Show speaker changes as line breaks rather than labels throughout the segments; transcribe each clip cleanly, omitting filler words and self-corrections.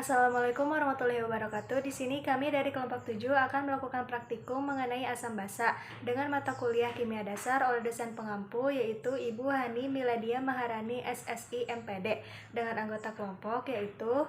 Assalamualaikum warahmatullahi wabarakatuh. Di sini kami dari kelompok 7 akan melakukan praktikum mengenai asam basa dengan mata kuliah kimia dasar oleh dosen pengampu yaitu Ibu Hani Miladia Maharani SSI MPD dengan anggota kelompok yaitu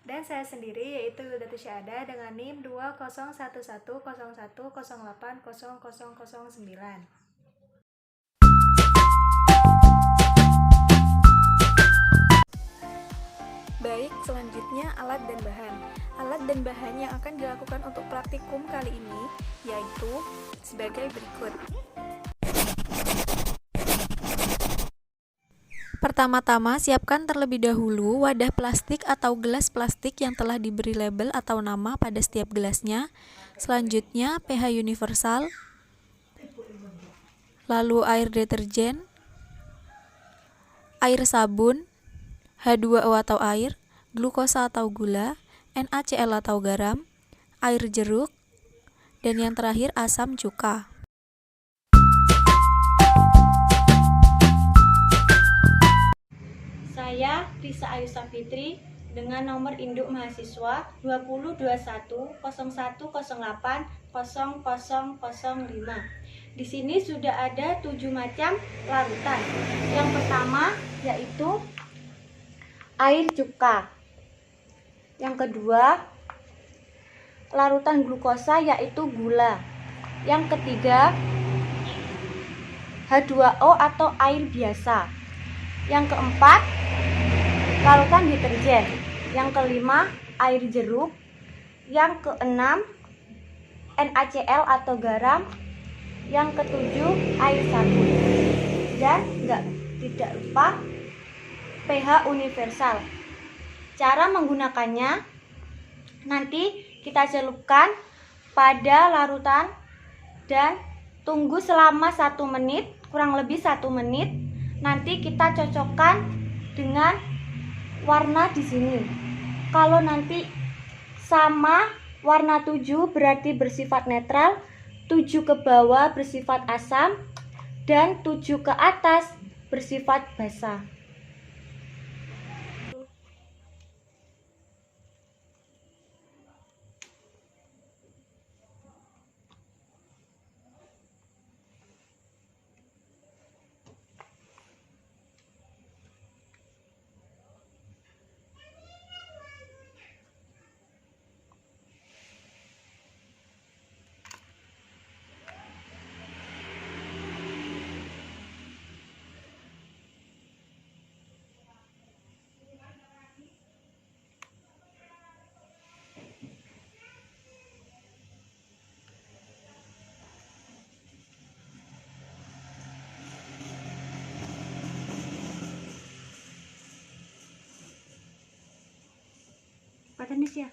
dan saya sendiri yaitu Datu Syahada dengan NIM 201101080009. Baik, selanjutnya alat dan bahan. Alat dan bahan yang akan dilakukan untuk praktikum kali ini yaitu sebagai berikut. Pertama-tama, siapkan terlebih dahulu wadah plastik atau gelas plastik yang telah diberi label atau nama pada setiap gelasnya. Selanjutnya, pH universal, lalu air deterjen, air sabun, H2O atau air, glukosa atau gula, NaCl atau garam, air jeruk, dan yang terakhir asam cuka.
Saya Risa Ayusa Fitri dengan nomor induk mahasiswa 202101080005. Di sini sudah ada 7 macam larutan. Yang pertama yaitu air cuka. Yang kedua, larutan glukosa yaitu gula. Yang ketiga, H2O atau air biasa. Yang keempat, larutan deterjen. Yang kelima, air jeruk. Yang keenam, NaCl atau garam. Yang ketujuh, air sabun. Dan tidak lupa pH universal. Cara menggunakannya nanti kita celupkan pada larutan dan tunggu selama 1 menit, kurang lebih 1 menit. Nanti kita cocokkan dengan warna di sini. Kalau nanti sama warna 7 berarti bersifat netral, 7 ke bawah bersifat asam, dan 7 ke atas bersifat basa. Patenis ya.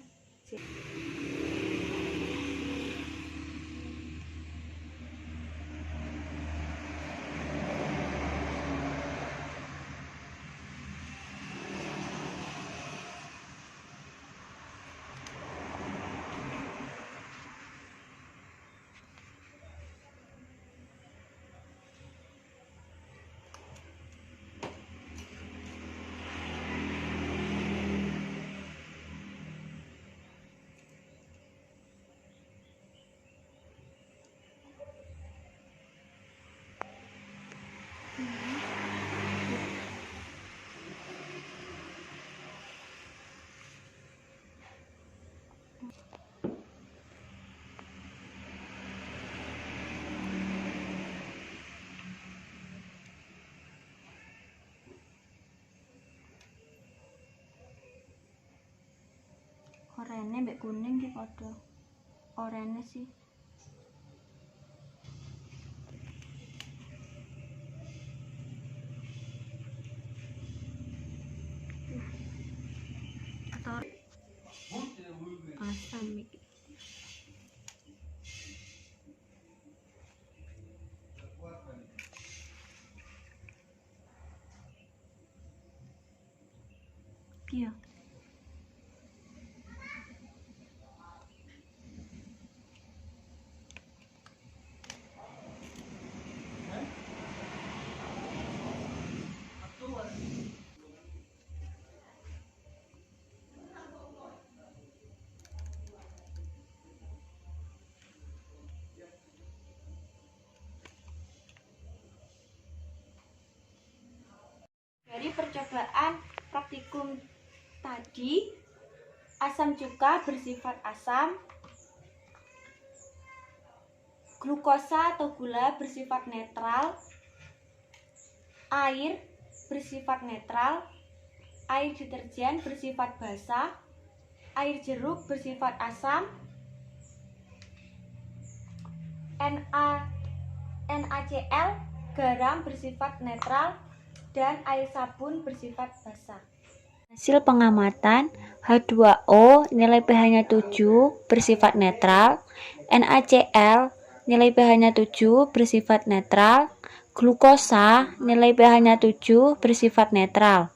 Oranye mbek kuning ki padha. Oranye sih. Atau asam iki. Iya. percobaan praktikum tadi, asam cuka bersifat asam, glukosa atau gula bersifat netral, air bersifat netral, air deterjen bersifat basa, air jeruk bersifat asam, NaCl garam bersifat netral, dan air sabun bersifat basa. Hasil pengamatan, H2O nilai pH-nya 7 bersifat netral, NaCl nilai pH-nya 7 bersifat netral, glukosa nilai pH-nya 7 bersifat netral,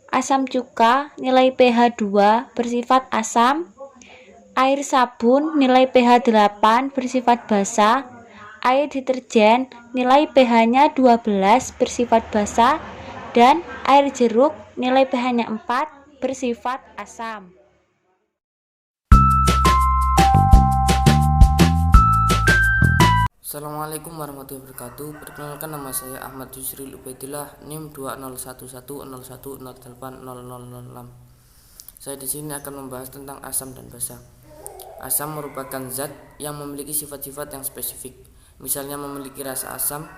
asam cuka nilai pH 2 bersifat asam, air sabun nilai pH 8 bersifat basa, air deterjen nilai pH-nya 12 bersifat basa, dan air jeruk nilai pH-nya 4 bersifat asam.
Assalamualaikum warahmatullahi wabarakatuh. Perkenalkan, nama saya Ahmad Yusril Ubaidillah, NIM 201101080006. Saya di sini akan membahas tentang asam dan basa. Asam merupakan zat yang memiliki sifat-sifat yang spesifik. Misalnya memiliki rasa asam,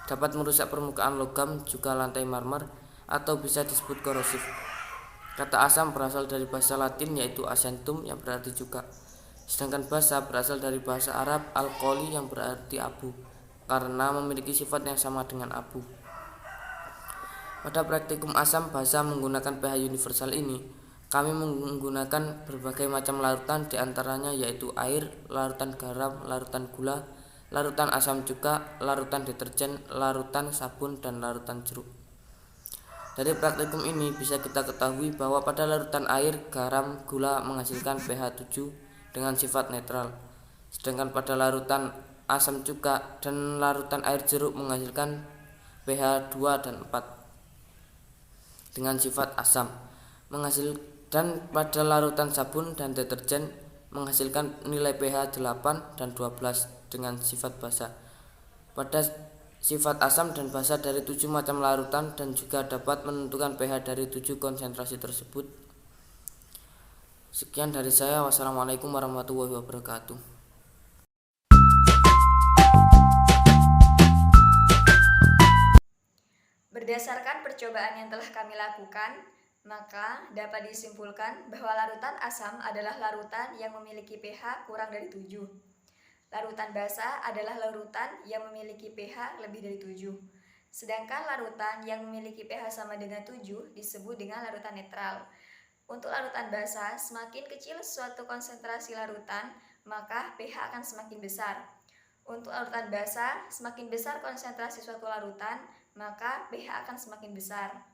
dapat merusak permukaan logam, juga lantai marmer, atau bisa disebut korosif. Kata asam berasal dari bahasa Latin yaitu acentum yang berarti cuka. Sedangkan basa berasal dari bahasa Arab alkoli yang berarti abu, karena memiliki sifat yang sama dengan abu. Pada praktikum asam basa menggunakan pH universal ini, kami menggunakan berbagai macam larutan, diantaranya yaitu air, larutan garam, larutan gula, larutan asam cuka, larutan deterjen, larutan sabun, dan larutan jeruk. Dari praktikum ini bisa kita ketahui bahwa pada larutan air, garam, gula menghasilkan pH 7 dengan sifat netral, sedangkan pada larutan asam cuka dan larutan air jeruk menghasilkan pH 2 dan 4 dengan sifat asam, dan pada larutan sabun dan deterjen menghasilkan nilai pH 8 dan 12 dengan sifat basa. Pada sifat asam dan basa dari 7 macam larutan dan juga dapat menentukan pH dari 7 konsentrasi tersebut. Sekian dari saya. Wassalamualaikum warahmatullahi wabarakatuh.
Berdasarkan percobaan yang telah kami lakukan, maka dapat disimpulkan bahwa larutan asam adalah larutan yang memiliki pH kurang dari 7. Larutan basa adalah larutan yang memiliki pH lebih dari 7. Sedangkan larutan yang memiliki pH sama dengan 7 disebut dengan larutan netral. Untuk larutan basa, semakin kecil suatu konsentrasi larutan, maka pH akan semakin besar. Untuk larutan basa, semakin besar konsentrasi suatu larutan, maka pH akan semakin besar.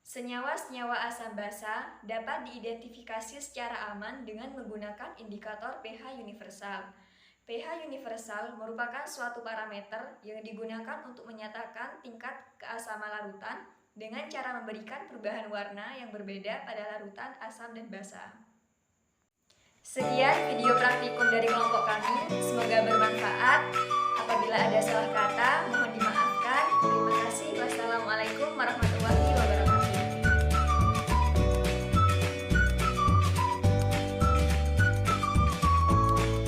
Senyawa-senyawa asam basa dapat diidentifikasi secara aman dengan menggunakan indikator pH universal. pH universal merupakan suatu parameter yang digunakan untuk menyatakan tingkat keasaman larutan dengan cara memberikan perubahan warna yang berbeda pada larutan asam dan basa. Sekian video praktikum dari kelompok kami, semoga bermanfaat. Apabila ada salah kata, mohon dimaafkan. Terima kasih. Wassalamualaikum warahmatullahi wabarakatuh.